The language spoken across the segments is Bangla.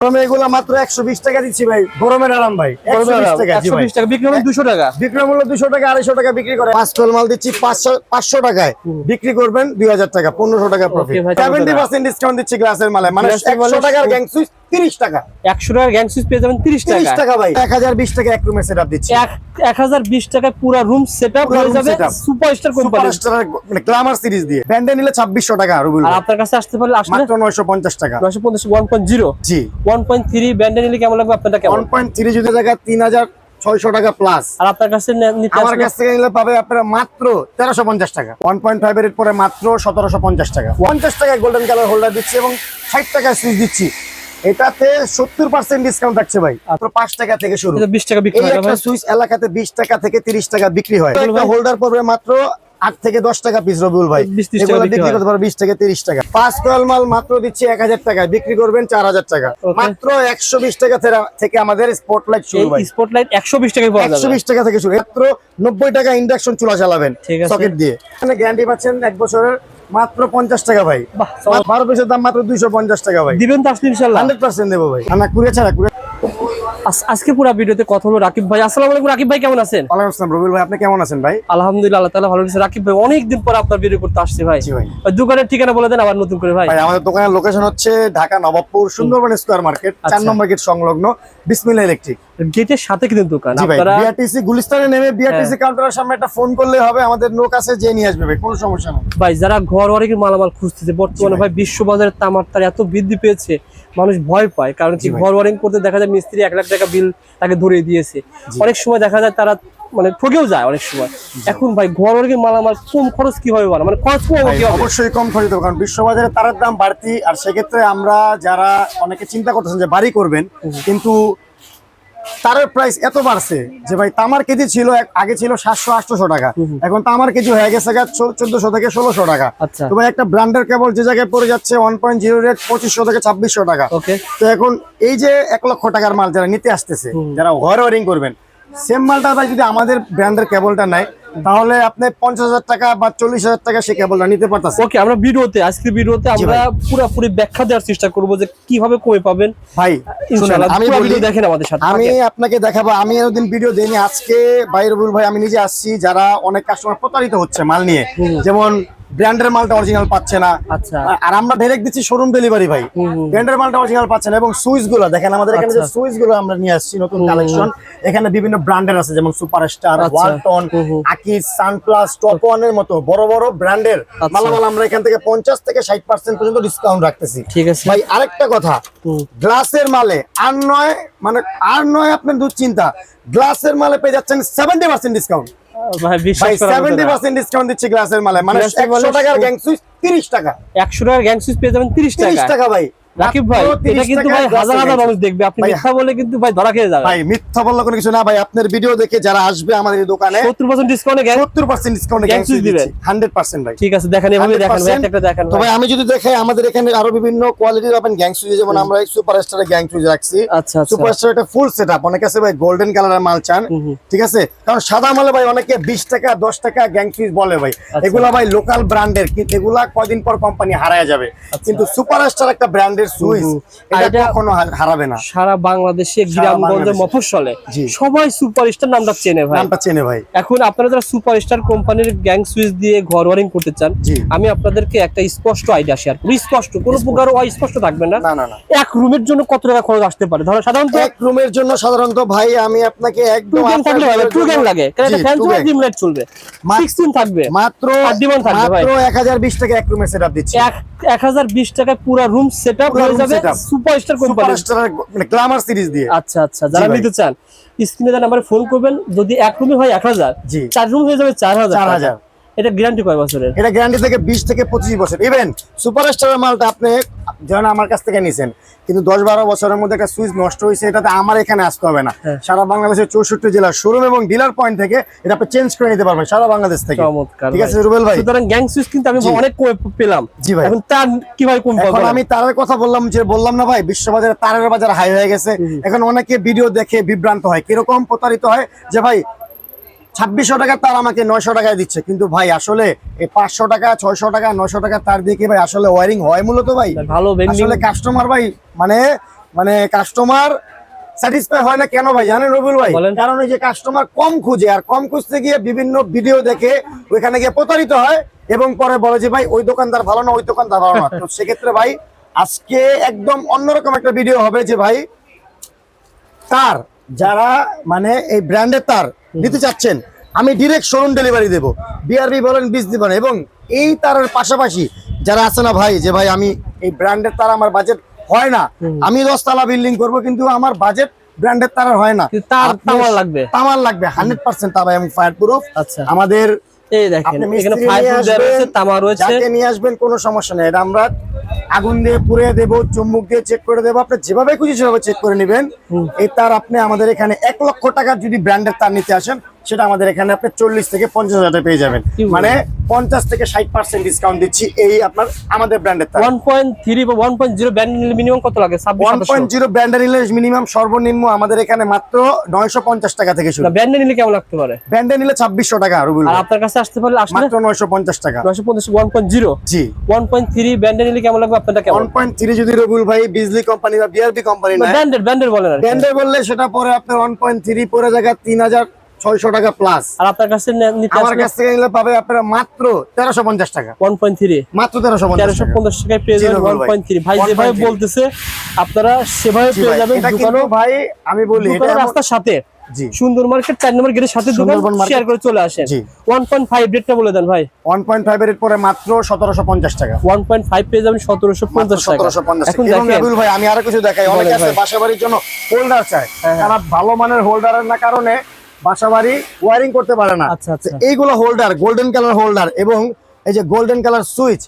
এগুলো মাত্র 120 টাকা দিচ্ছি ভাই, গরমের আরাম ভাই। 120 টাকা, 120 টাকা বিক্রি হবে 200 টাকা, বিক্রয় মূল্য 200 টাকা, 250 টাকা বিক্রি করে। 5 কল মাল দিচ্ছি 500 টাকায়, বিক্রি করবেন 2000 টাকা, 1500 টাকা প্রফিট। 70% ডিসকাউন্ট দিচ্ছি গ্লাসের মালে, মানে 100 টাকার গ্যাং সুইচ 30 টাকা, 100 টাকার গ্যাং সুইচ পেয়ে যাবেন 30 টাকা। 30 টাকা ভাই, 1020 টাকা এক রুমের সেটআপ দিচ্ছি। 1020 টাকায় পুরো রুম সেটআপ হয়ে যাবে সুপারস্টার কোম্পানি, সুপারস্টার মানে গ্ল্যামার সিরিজ দিয়ে। ব্র্যান্ডে নিলে 2600 টাকা রুবুল। আর আপনার কাছে আসতে পারলে মাত্র 950 টাকা। 950 1.0 জি 1.3 ব্র্যান্ডে নিলে কেমন লাগবে আপনারটা? কেমন 1.3 যদি টাকা 3600 টাকা প্লাস। আর আপনার কাছে নিতে আমার কাছ থেকে নিলে পাবে আপনারা মাত্র 1350 টাকা। 1.5 এর পরে মাত্র 1750 টাকা। 50 টাকা গোল্ডেন কালার হোল্ডার দিচ্ছি এবং 60 টাকা সুইচ দিচ্ছি। এটাতে 70% ডিসকাউন্ট থাকছে ভাই, মাত্র 5 টাকা থেকে শুরু। 20 টাকা বিক্রি হয় ভাই। সুইচ এলাকাতে 20 টাকা থেকে 30 টাকা বিক্রি হয়। একটা হোল্ডার পড়বে মাত্র 8 থেকে 10 টাকা পিস রবিউল ভাই। এগুলো বিক্রি করতে পারো 20 থেকে 30 টাকা। 5 কয়েল মাল মাত্র দিচ্ছি 1000 টাকা, বিক্রি করবেন 4000 টাকা। মাত্র 120 টাকা থেকে আমাদের স্পটলাইট শুরু ভাই। স্পটলাইট 112 টাকায় পাওয়া যাবে। 120 টাকা থেকে শুরু। মাত্র 90 টাকা ইন্ডাকশন চুলা চালাবেন সকেট দিয়ে। এখানে গ্যারান্টি পাচ্ছেন 1 বছরের, মাত্র 50 টাকা ভাই। 12 পিসের দাম মাত্র 250 টাকা ভাই। দিবেন তো আসলে ইনশাআল্লাহ 100% দেব ভাই। না কুরিয়ার ছাড়া কুরিয়ার। আজকে পুরো ভিডিওতে কথা হলো রাকিব ভাই। আসসালামু আলাইকুম রাকিব ভাই, কেমন আছেন? ওয়ালাইকুম আসসালাম রবিউল ভাই, আপনি কেমন আছেন ভাই? আলহামদুলিল্লাহ, আল্লাহ তাআলা ভালো রেখেছে। রাকিব ভাই অনেকদিন পর আপনার ভিডিও করতে আসছে ভাই। জি ভাই। দোকানের ঠিকানা বলে দেন আবার নতুন করে ভাই। ভাই আমাদের দোকানের লোকেশন হচ্ছে ঢাকা নবাবপুর সুন্দরবন স্কয়ার মার্কেট, 4 নম্বর গেট সংলগ্ন বিসমিল্লাহ ইলেকট্রিক। গেটের সাথে কিন্তু দোকান। আপনারা বিআরটিসি গুলিস্তানে নেমে বিআরটিসি কাউন্টারের সামনে একটা ফোন করলে হবে, আমাদের লোক আছে যে নিয়ে আসবে ভাই, কোনো সমস্যা নেই ভাই। যারা ঘর ওয়ারিংয়ের মালামাল খুঁজতেছে, বর্তমানে ভাই বিশ্ববাজারে তামার তার এত বৃদ্ধি পেয়েছে, মানুষ ভয় পায়। কারণ কি ঘর ওয়ারিং করতে দেখা যায় মিস্ত্রি 1 লাখ টাকা বিল তাকে ধরিয়ে দিয়েছে। অনেক সময় দেখা যায় তারা মানে ঠকেও যায় অনেক সময়। এখন ভাই ঘর ওয়ারিংয়ের মালামাল কম খরচ কিভাবে বানায়, মানে খরচ কম হবে? অবশ্যই কম খরচ হবে, কারণ বিশ্ববাজারে তারের দাম বাড়তি। আর সেক্ষেত্রে আমরা যারা অনেকে চিন্তা করতেছেন যে বাড়ি করবেন, কিন্তু তারের প্রাইস এত বাড়ছে যে ভাই তামার কেজি ছিল আগে ছিল 700-800 টাকা, এখন তামার কেজি হয়ে গেছে 1400 থেকে 1600 টাকা। তো ভাই একটা ব্র্যান্ডের কেবল যে জায়গায় পড়ে যাচ্ছে 1.0 রেট 2500 থেকে 2600 টাকা। তো এখন এই যে 1 লক্ষ টাকার মাল যারা নিতে আসতেছে, যারা ঘর ওয়ারিং করবেন, সেম মালটা ভাই যদি আমাদের ব্র্যান্ডের কেবলটা নেয়, তাহলে আপনি 50,000 টাকা বা 40,000 টাকা সে কেবলটা নিতে পারতেছেন। ওকে, আমরা আজকের ভিডিওতে আমরা পুরোপুরি ব্যাখ্যা দেওয়ার চেষ্টা করব যে কিভাবে কমে পাবেন ভাই। ইনশাআল্লাহ আমি বলি, দেখেন আমাদের সাথে, আমি আপনাকে দেখাবো। আমি এতদিন ভিডিও দেইনি, আজকে ভাই রবিউল ভাই আমি নিজে আসছি। যারা অনেক কাস্টমার প্রতারিত হচ্ছে মাল নিয়ে, যেমন ব্র্যান্ডের মালটা অরিজিনাল পাচ্ছে না। আচ্ছা। আর আমরা ডাইরেক্ট দিচ্ছি শোরুম ডেলিভারি ভাই। ব্র্যান্ডের মালটা অরিজিনাল পাচ্ছে না। এবং সুইচ গুলো দেখেন, আমাদের এখানে যে সুইচ গুলো আমরা নিয়ে আসছি নতুন কালেকশন, এখানে বিভিন্ন ব্র্যান্ডের আছে, যেমন superstar, Walton, Akij, Sunplus, top ওয়ানের মতো বড় বড় ব্র্যান্ডের মালামাল আমরা এখান থেকে 50 থেকে 60% পর্যন্ত ডিসকাউন্ট রাখতেছি। ঠিক আছে ভাই। আরেকটা কথা, গ্লাসের মালে আর নয় আপনার দুশ্চিন্তা, গ্লাসের মালে পেয়ে যাচ্ছেন 70% ডিসকাউন্ট ভাই। 70% ডিসকাউন্ট দিচ্ছি গ্লাসের মালে, মানে 100 টাকার গ্যাং সুইচ 30 টাকা। 100 টাকার গ্যাং সুইচ পেয়ে যাবেন 30 টাকা ভাই। রাকিব ভাই, এটা কিন্তু ভাই হাজার হাজার মানুষ দেখবে, আপনি মিথ্যা বলে কিন্তু ভাই ধরা খেয়ে যাবেন। ভাই মিথ্যা বললে কোনো কিছু না ভাই, আপনার ভিডিও দেখে যারা আসবে আমাদের এই দোকানে 70% ডিসকাউন্টে 70% ডিসকাউন্টে গ্যাং সুইচ দিবেন 100% ভাই। ঠিক আছে, দেখেন এভাবে দেখেন ভাই, একটা দেখেন। তো ভাই আমি যদি দেখাই, আমাদের এখানে আরো বিভিন্ন কোয়ালিটির পাবেন গ্যাং সুইচ, যেমন আমরা এই সুপারস্টারের গ্যাং সুইচ রাখছি। আচ্ছা। সুপারস্টার এটা ফুল সেটআপ। অনেকে আছে ভাই গোল্ডেন কালারের মাল চান, ঠিক আছে, কারণ সাদা মালে ভাই অনেকে 20 টাকা 10 টাকা গ্যাং সুইচ বলে ভাই। এগুলা ভাই লোকাল ব্র্যান্ডের, কিন্তু এগুলা কয়দিন পর কোম্পানি হারায় যাবে। কিন্তু সুপারস্টার একটা ব্র্যান্ডের সুইচ, এটা কখনো হারাবে না। সারা বাংলাদেশে গ্রামগঞ্জে মফস্বলে সবাই সুপারস্টার নামটা চেনে ভাই। এখন আপনারা যারা সুপারস্টার কোম্পানির গ্যাং সুইচ দিয়ে ঘর ওয়ারিং করতে চান, আমি আপনাদেরকে একটা স্পষ্ট আইডিয়া শেয়ার করি। স্পষ্ট, কোনো প্রকার অস্পষ্ট থাকবে না। এক রুমের জন্য কত টাকা খরচ আসতে পারে? ধরো সাধারণত এক রুমের জন্য সাধারণত ভাই আমি আপনাকে একদম টু গ্যাং লাগে, কারণ ফ্যান চলবে 2 মিনিট চলবে, 16 থাকবে মাত্র। ডিমান্ড থাকবে ভাই। মাত্র 1020 টাকা এক রুমের সেটআপ দিচ্ছি। 1020 টাকায় পুরো রুম সেটআপ হয়ে যাবে সুপারস্টার কোম্পানি, সুপারস্টার মানে গ্ল্যামার সিরিজ দিয়ে। আচ্ছা। যারা নিতে চান স্ক্রিনে দেওয়া নম্বরে ফোন করবেন। যদি এক রুমে হয় 1000, 4 রুম হয়ে যাবে 4000। এটা গ্যারান্টি কয় বছরের? এটা গ্যারান্টি থেকে 20 থেকে 25 বছর। ইভেন সুপারস্টারের মালটা আপনি যেন আমার কাছ থেকে নিছেন, কিন্তু 10-12 বছরের মধ্যে একটা সুইচ নষ্ট হয়েছে, এটাতে আমার এখানে আসতে হবে না। সারা বাংলাদেশের 64 জেলার শোরুম এবং ডিলার পয়েন্ট থেকে এটা আপনি চেঞ্জ করে নিতে পারবেন সারা বাংলাদেশ থেকে। ঠিক আছে রুবেল ভাই? সুতরাং গ্যাং সুইচ কিন্তু আমি অনেক কমে পেলাম। জি ভাই। এখন তার কিভাবে কম পাবো? এখন আমি তারের কথা বললাম না ভাই, বিশ্ববাজারে তারের বাজার হাই হয়ে গেছে। এখন অনেকে ভিডিও দেখে বিভ্রান্ত হয়, কিরকম প্রতারিত হয় যে ভাই 2600 টাকা তার আমাকে 900 টাকায় দিচ্ছে, কিন্তু ভাই আসলে এই 500 টাকা 600 টাকা 900 টাকা তার দিয়ে কি ভাই আসলে ওয়ারিং হয় মূলত ভাই? ভালো আসলে কাস্টমার ভাই মানে মানে কাস্টমার স্যাটিসফাই হয় না কেন ভাই জানেন রবিউল ভাই? কারণ এই যে কাস্টমার কম খুঁজে, আর কম খুঁজতে গিয়ে বিভিন্ন ভিডিও দেখে ওইখানে গিয়ে প্রতারিত হয় এবং পরে বলে যে ভাই ওই দোকানদার ভালো না, ওই দোকানদার ভালো না। তো সেক্ষেত্রে ভাই আজকে একদম অন্যরকম একটা ভিডিও হবে যে ভাই তার যারা মানে এই ব্র্যান্ডের তার নিতে চাচ্ছেন, আমি ডিরেক্ট শোরুম ডেলিভারি দেবো, বিআরবি বলেন বিজলি বলেন। এবং এই তারের পাশাপাশি যারা আছে না ভাই, যে ভাই আমি এই ব্র্যান্ডের তার আমার বাজেট হয় না, আমি 10 তলা বিল্ডিং করব কিন্তু আমার বাজেট ব্র্যান্ডের তার হয় না, তামার লাগবে 100% তামা এবং ফায়ার প্রুফ। আচ্ছা, আমাদের এই দেখেন এখানে ফায়ার প্রুফ দেওয়া রয়েছে, তামা রয়েছে, যাকে নিয়ে আসবেন কোনো সমস্যা নেই। এটা আমরা আগুন দিয়ে পুড়ে দেবো, চুম্বক দিয়ে চেক করে দেবো, আপনি যেভাবে খুশি সেভাবে চেক করে নেবেন। এই তার আপনি আমাদের এখানে 1 লক্ষ টাকার যদি ব্র্যান্ডের তার নিতে আসেন, সেটা আমাদের এখানে আপনি 40 থেকে 50 হাজার টাকা পেয়ে যাবেন। মানে 50 থেকে 60% ডিসকাউন্ট দিচ্ছি এই আপনার আমাদের ব্র্যান্ডের তার। 1.3 বা 1.0 ব্র্যান্ড নিলে মিনিমাম কত লাগে? 1.0 ব্র্যান্ডের নিলে মিনিমাম সর্বনিম্ন আমাদের এখানে মাত্র 950 টাকা থেকে শুরু। ব্র্যান্ডে নিলে কেমন লাগতে পারে? ব্র্যান্ডে নিলে 2600 টাকা রবিউল। আর আপনার কাছে আসতে পারলে মাত্র 950 টাকা। 950 1.0। জি 1.3 ব্র্যান্ডে নিলে কেমন লাগবে আপনারটা? কেমন 1.3 যদি রবিউল ভাই বিজলি কোম্পানি বা বিআরবি কোম্পানি না, ব্র্যান্ডের বলেন আর ব্র্যান্ডের বললে সেটা পরে আপনার 1.3 পরে জায়গা 3600 টাকা প্লাস। আর আপনার কাছে নিতে আমার কাছ থেকে নিলে পাবে আপনারা মাত্র 1350 টাকা। 1.3 মাত্র 1350 টাকায় পেয়ে যাবেন 1.3। ভাই যেভাবে বলতেছে আপনারা সেভাবে পেয়ে যাবেন। দোকানও ভাই আমি বলি এটা রাস্তার সাথে, জি সুন্দর মার্কেট 4 নম্বর গেটের সাথে দোকান, শেয়ার করে চলে আসেন। 1.5 রেটটা বলে দেন ভাই। 1.5 এর পরে মাত্র 1750 টাকা। 1.5 পেয়ে যাবেন 1750 টাকা। এখন দেখেন ভাই আমি আরো কিছু দেখাই। অনেকে আছে বাসাবাড়ির জন্য হোল্ডার চায়, তারা ভালো মানের হোল্ডারের না কারণে বাসাবাড়ি ওয়্যারিং করতে পারে না। আচ্ছা আচ্ছা, এইগুলো হোল্ডার, গোল্ডেন কালার হোল্ডার এবং এই যে গোল্ডেন কালার সুইচ,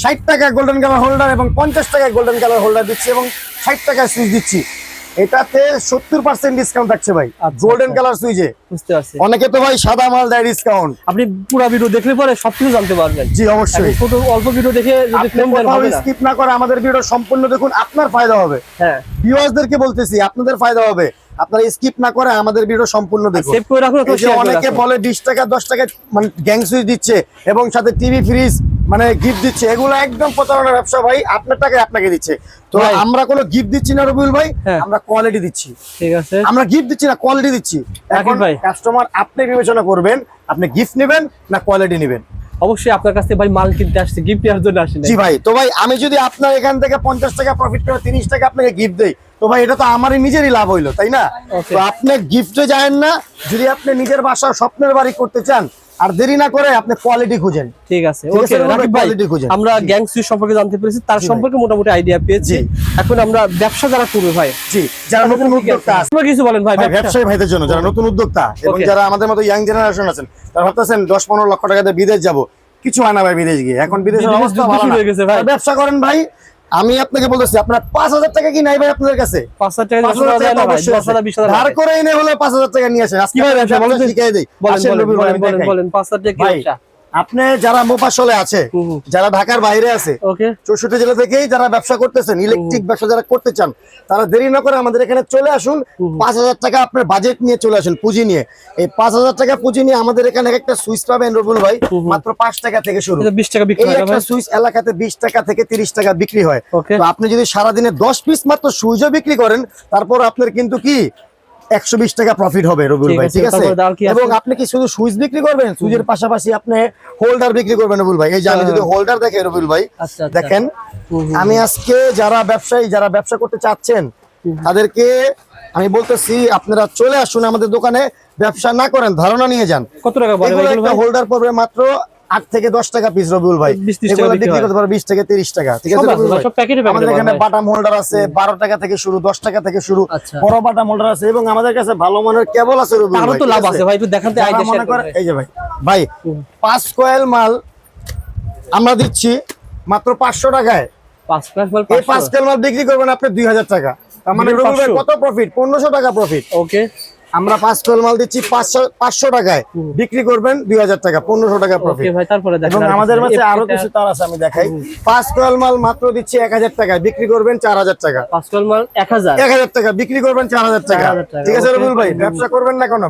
60 টাকা গোল্ডেন কালার হোল্ডার এবং 50 টাকায় গোল্ডেন কালার হোল্ডার দিচ্ছি এবং 60 টাকায় সুইচ দিচ্ছি। এটাতে 70% ডিসকাউন্ট থাকছে ভাই গোল্ডেন কালার সুইচে। বুঝতে পারছি। অনেকে তো ভাই সাদা মাল দেয় ডিসকাউন্ট। আপনি পুরো ভিডিও দেখলে পরে সবকিছু জানতে পারবেন। জি অবশ্যই। ছোট অল্প ভিডিও দেখে যদি ফ্রেম দেন হবে না, স্কিপ না করে আমাদের ভিডিও সম্পূর্ণ দেখুন, আপনার ফায়দা হবে। হ্যাঁ ভিউয়ার্সদেরকে বলতেছি আপনাদের ফায়দা হবে। আপনারা স্কিপ না করে আমাদের ভিডিও সম্পূর্ণ দেখুন। সেভ করে রাখুন। অনেকে বলে 20 টাকা 10 টাকা মানে গ্যাং সুইচ দিচ্ছে এবং সাথে টিভি ফ্রিজ মানে গিফট দিচ্ছে, এগুলো একদম প্রতারণার ব্যবসা ভাই। আপনার টাকায় আপনাকে দিচ্ছে। তো আমরা কোনো গিফট দিচ্ছি না রবিউল ভাই, আমরা কোয়ালিটি দিচ্ছি। ঠিক আছে, আমরা গিফট দিচ্ছি না, কোয়ালিটি দিচ্ছি। এখন কাস্টমার আপনি বিবেচনা করবেন আপনি গিফট নেবেন না কোয়ালিটি নেবেন। অবশ্যই আপনার কাছে ভাই মাল কিনতে আসছে, গিফট নেওয়ার জন্য আসেন। জি ভাই। তো ভাই আমি যদি আপনার এখান থেকে 50 টাকা প্রফিট করে 30 টাকা আপনাকে গিফট দেই, তো ভাই এটা তো আমারই নিজেরই লাভ হইলো, তাই না? তো আপনি গিফটে যাবেন না, যদি আপনি নিজের বাসা স্বপ্নের বাড়ি করতে চান আর দেরি না করে আপনি কোয়ালিটি খুঁজেন। ঠিক আছে, ওকে রাকিব ভাই, আমরা গ্যাং সুইচ সম্পর্কে জানতে পেরেছি, তার সম্পর্কে মোটামুটি আইডিয়া পেয়েছি। এখন আমরা ব্যবসা যারা করবে ভাই, জি যারা নতুন উদ্যোক্তা আছে, কিছু বলেন ভাই ব্যবসায়ী ভাইদের জন্য, যারা নতুন উদ্যোক্তা এবং যারা আমাদের মতো ইয়াং জেনারেশন আছেন, তারা ভাবতেছেন 10-15 লক্ষ টাকা দিয়ে বিদেশ যাব, কিছু হয় না ভাই বিদেশ গিয়ে। এখন বিদেশের অবস্থা ভালো হয়ে গেছে ভাই, ব্যবসা করেন ভাই। আমি আপনাকে বলতেছি আপনার 5000 টাকা কি নাই ভাই আপনাদের কাছে? 5000 টাকা ধার করে এনে হলো 5000 টাকা নিয়ে আসেন। আজকে শিখিয়ে দেই। বলেন 5000 টাকা কি ব্যবসা? আপনি যারা মোফাসলে আছে, যারা ঢাকার বাইরে আছে, 64 জেলা থেকেই যারা ব্যবসা করতেছেন, ইলেকট্রিক ব্যবসা যারা করতে চান, তারা দেরি না করে আমাদের এখানে চলে আসুন। 5000 টাকা আপনার বাজেট নিয়ে চলে আসুন, পুঁজি নিয়ে। এই 5000 টাকা পুঁজি নিয়ে আমাদের এখানে একটা সুইচ পাবেন রবিউল ভাই, মাত্র 5 টাকা থেকে শুরু। 20 টাকা বিক্রি হয়। একটা সুইচ এলাকাতে 20 টাকা থেকে 30 টাকা বিক্রি হয়। তো আপনি যদি সারাদিনে 10 পিস মাত্র সুইচও বিক্রি করেন, তারপর আপনার কিন্তু কি 120 টাকা প্রফিট হবে রবিউল ভাই। ঠিক আছে, এবং আপনি কি শুধু সুইচ বিক্রি করবেন, সুইচের পাশাপাশি আপনি হোল্ডার বিক্রি করবেন রবিউল ভাই। এই যে আমি যদি হোল্ডার দেখে রবিউল ভাই, দেখেন আমি আজকে যারা ব্যবসায়ী, যারা ব্যবসা করতে চাচ্ছেন, তাদেরকে আমি বলতেছি আপনারা চলে আসুন আমাদের দোকানে, ব্যবসা না করেন, ধারণা নিয়ে যান। কত টাকা হোল্ডার পড়বে? মাত্র 8 থেকে 10 টাকা পিস রবিউল ভাই। এগুলো বিক্রি করতে পারবে 20 থেকে 30 টাকা। ঠিক আছে, আমাদের এখানে বাটাম হোল্ডার আছে 12 টাকা থেকে শুরু, 10 টাকা থেকে শুরু, বড় বাটাম হোল্ডার আছে এবং আমাদের কাছে ভালো মানের কেবল আছে রবিউল ভাই। তারও তো লাভ আছে ভাই, একটু দেখাতে আইডিয়া শেয়ার করেন। এই যে ভাই 5 কয়েল মাল আমরা দিচ্ছি মাত্র 500 টাকায়। 5 কয়েল মাল, এই 5 কয়েল মাল বিক্রি করবেন আপনি 2000 টাকা। তার মানে রবিউল ভাই কত প্রফিট? 1500 টাকা প্রফিট। ওকে, আমরা 5 কোয়েল মাল দিচ্ছি 500 টাকায়, বিক্রি করবেন 2000 টাকা, 1500 টাকা প্রফিট। ওকে ভাই, তারপরে দেখেন এবং আমাদের কাছে আরো কিছু তার আছে, আমি দেখাই। 5 কোয়েল মাল মাত্র দিচ্ছি 1000 টাকায়, বিক্রি করবেন 4000 টাকা। 5 কোয়েল মাল 1000 টাকা, বিক্রি করবেন 4000 টাকা। ঠিক আছে রবিউল ভাই, ব্যবসা করবেন না কেন?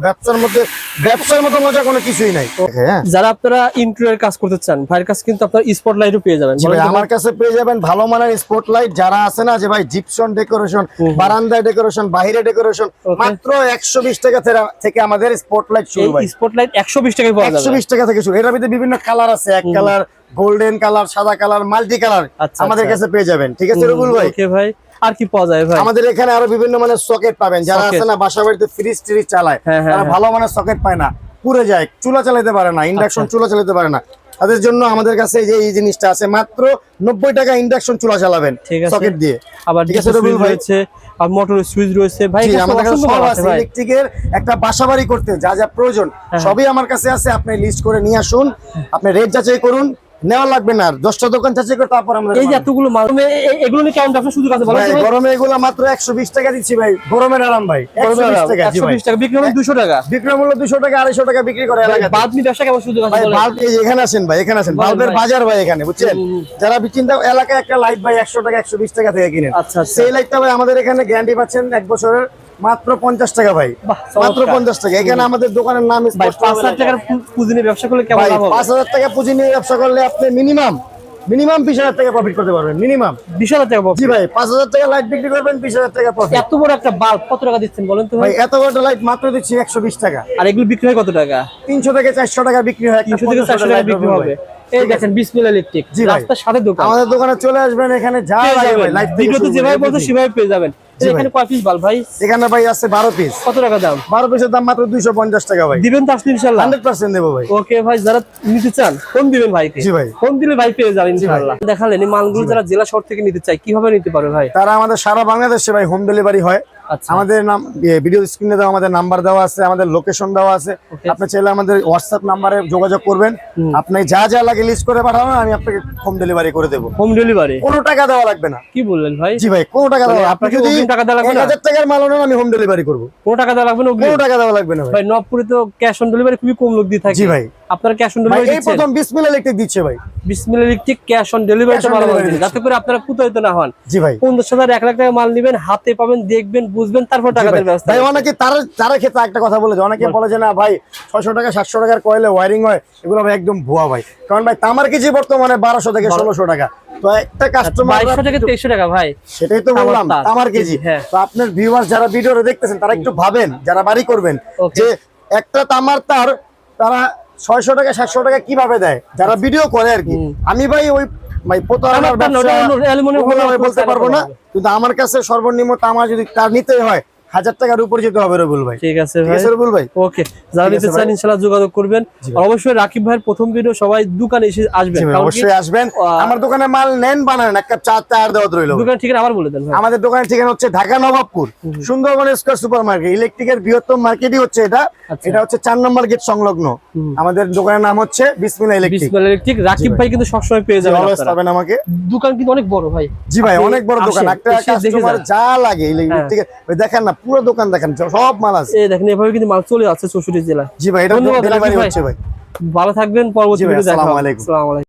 ব্যবসার মতো মজা কোনো কিছুই নাই। হ্যাঁ, যারা আপনারা ইন্টেরিয়র কাজ করতে চান, ভাইয়ের কাছে কিন্তু আপনারা স্পটলাইটও পেয়ে যাবেন। আমার কাছে পেয়ে যাবেন ভালো মানের স্পটলাইট। যারা আছে না যে ভাই জিপসন ডেকোরেশন, বারান্দায় ডেকোরেশন, বাইরে ডেকোরেশন, মাত্র 120 টাকা থেকে আমাদের স্পটলাইট শুরু। ভাই স্পটলাইট 120 টাকায় পাওয়া যাবে, 120 টাকা থেকে শুরু। এর মধ্যে বিভিন্ন কালার আছে, এক কালার, গোল্ডেন কালার, সাদা কালার, মাল্টি কালার আমাদের কাছে পেয়ে যাবেন। ঠিক আছে রবিউল ভাই। ওকে ভাই, আর কি পাওয়া যায় ভাই? আমাদের এখানে আরো বিভিন্ন মানের সকেট পাবেন। যারা আছে না বাসা বাড়িতে ফ্রিজ ট্রিজ চালায়, তারা ভালো মানের সকেট পায় না, পুড়ে যায়, চুলা চালাতে পারে না, ইন্ডাকশন চুলা চালাতে পারে না, তাদের জন্য আমাদের কাছে এই জিনিসটা আছে। মাত্র 90 টাকা ইন্ডাকশন চুলা চালাবেন সকেট দিয়ে। আবার ঠিক আছে রবিউল ভাই, আর মোটরের সুইচ রয়েছে ভাই। আমাদের কাছে সব আছে। ইলেকট্রিকের একটা বাসাবাড়ি করতে যা যা প্রয়োজন সবই আমার কাছে আছে। আপনি লিস্ট করে নিয়ে আসুন, আপনি রেট যাচাই করুন, নেওয়া লাগবে না, 10টা দোকান যাচাই করে তারপর আমরা এই যে এতগুলো মাল, এগুলো নিয়ে কেমন ব্যবসা সুযোগ আছে বলেন তো ভাই? গরমে এগুলো মাত্র 120 টাকা দিচ্ছি ভাই, গরমের আরাম ভাই। 120 টাকা, 120 টাকা বিক্রি হলো 200 টাকা, বিক্রয় মূল্য 200 টাকা, 250 টাকা বিক্রি করে এলাকায়। বাদ নি ব্যবসা কেমন সুযোগ আছে ভাই বলেন? বাল্ব এই এখানে আছেন ভাই, এখানে আছেন, বাল্বের বাজার ভাই এখানে, বুঝছেন? যারা চিন্তা এলাকায় একটা লাইট ভাই 100 টাকা 120 টাকা থেকে কিনেন, আচ্ছা সেই লাইটটা ভাই আমাদের এখানে গ্যারান্টি পাচ্ছেন 1 বছরের মাত্র 50 টাকা ভাই, মাত্র 50 টাকা। এখানে আমাদের দোকানের নাম ভাই 5000 টাকার পুঁজি নিয়ে ব্যবসা করলে কেমন লাভ হবে? 5000 টাকা পুঁজি নিয়ে ব্যবসা করলে আপনি মিনিমাম 20,000 টাকা প্রফিট করতে পারবেন। মিনিমাম 20,000 টাকা প্রফিট। জি ভাই, 5000 টাকা লাইট বিক্রি করবেন, 20,000 টাকা প্রফিট। এত বড় একটা বাল্ব কত টাকা দিচ্ছেন বলেন তো ভাই? ভাই এত বড় লাইট মাত্র দিচ্ছি 120 টাকা। আর এগুলো বিক্রি হয় কত টাকা? 300 থেকে 400 টাকা বিক্রি হয়। 300 থেকে 400 টাকা বিক্রি হবে। এই দেখেন বিসমিল্লাহ ইলেকট্রিক, রাস্তার সাথে দোকান। আমাদের দোকানে চলে আসবেন, এখানে যা লাগে ভাই লাইট ভিডিওতে যেভাবে বলছো সেভাবে পেয়ে যাবেন। এখানে কয় পিস বাল্ব ভাই? এখানে ভাই আছে 12 পিস। কত টাকা দাম? 12 পিসের দাম মাত্র 250 টাকা ভাই। দিবেন তো আসলে ইনশাআল্লাহ? 100% দেব ভাই। ওকে ভাই, যারা নিতে চান ফোন দিবেন ভাইকে। জি ভাই, ফোন দিলে ভাই পেয়ে যাবেন ইনশাআল্লাহ। দেখালেন এই মালগুলো যারা জেলা শহর থেকে নিতে চায় কিভাবে নিতে পারবে ভাই? তারা আমাদের সারা বাংলাদেশে ভাই হোম ডেলিভারি হয়। আমাদের নাম ভিডিও স্ক্রিনে দেওয়া, আমাদের নাম্বার দেওয়া আছে, আমাদের লোকেশন দেওয়া আছে। আপনি চাইলে আমাদের হোয়াটসঅ্যাপ নাম্বারে যোগাযোগ করবেন, আপনি যা যা লাগে লিস্ট করে পাঠাবেন, আমি আপনাকে হোম ডেলিভারি করে দেব। হোম ডেলিভারি কোনো টাকা দেওয়া লাগবে না। কি বললেন ভাই? জি ভাই, কোনো টাকা দেওয়া, আপনি যদি টাকা দেওয়া লাগবে না, 1000 টাকার মাল নেন আমি হোম ডেলিভারি করব। কোনো টাকা দেওয়া লাগবে না, কোনো টাকা দেওয়া লাগবে না ভাই। নবপুরে তো ক্যাশ অন ডেলিভারি খুবই কম লোক দিয়ে থাকে। জি ভাই, আপনারা ক্যাশ অন ডেলিভারি দিচ্ছেন? এই প্রথম বিসমিল্লাহ ইলেকট্রিক দিচ্ছে ভাই। বিসমিল্লাহ ইলেকট্রিক ক্যাশ অন ডেলিভারিটা ভালো হবে, যাতে করে আপনারা প্রতারিত না হন। জি ভাই, 50,000 1 লাখ টাকা মাল নেবেন, হাতে পাবেন, দেখবেন, বুঝবেন, তারপর টাকা দেওয়ার ব্যবস্থা। ভাই অনেকে তারা ক্ষেত্রে একটা কথা বলে, অনেকে বলে যে না ভাই 600 টাকা 700 টাকার কয়েলে ওয়্যারিং হয়, এগুলো ভাই একদম ভুয়া ভাই। কারণ ভাই তামার কেজি বর্তমানে 1200 থেকে 1600 টাকা। তো একটা কাস্টমার 2200 থেকে 2300 টাকা ভাই, সেটাই তো বললাম তামার কেজি। তো আপনার ভিউয়ার্স যারা ভিডিওটা দেখতেছেন তারা একটু ভাবেন, যারা বাড়ি করবেন, যে একটা তামার তারা 600 টাকা 700 টাকা কিভাবে দেয়, যারা ভিডিও করে আর কি। আমি ভাই ওই ভাই প্রতারণার ব্যবসা বলতে পারবো না, কিন্তু আমার কাছে সর্বনিম্ন তামা যদি তার নিতে হয় 1000 টাকার উপরে যেতে হবে রবিউল ভাই। ঠিক আছে ভাই, রবিউল ভাই। ওকে, যারা নিতে চান ইনশাআল্লাহ যোগাযোগ করবেন। অবশ্যই রাকিব ভাইয়ের প্রথম ভিডিও সবাই দোকানে এসে আসবেন, অবশ্যই আসবেন। আমার দোকানে মাল নেন, বানান, এক কাপ চা টায়ার দেওয়া রইল। দোকানের ঠিকানা আবার বলে দেন ভাই। আমাদের দোকানের ঠিকানা হচ্ছে Dhaka Nawabpur, Sundarban square super market. ইলেকট্রিকের বৃহত্তম মার্কেটই হচ্ছে এটা। এটা হচ্ছে 4 নম্বর গেট সংলগ্ন। আমাদের দোকানের নাম হচ্ছে বিসমিল্লাহ ইলেকট্রিক। বিসমিল্লাহ ইলেকট্রিক, রাকিব ভাই কিন্তু সবসময় পেয়ে যাবেন, অলওয়েজ পাবেন আমাকে। দোকান কিন্তু অনেক বড় ভাই। জি ভাই, অনেক বড় দোকান। একটা কাস্টমার যা লাগে ইলেকট্রিক দেখেন না, পুরো দোকান দেখেন, সব মাল আছে। এই দেখেন এভাবে কিন্তু মাল চলে যাচ্ছে 64 জেলায়। জি ভাই, এটা ডেলিভারি হচ্ছে ভাই। ভালো থাকবেন, পরবর্তী ভিডিওতে দেখা হবে। আসসালামু আলাইকুম। আসসালামু আলাইকুম।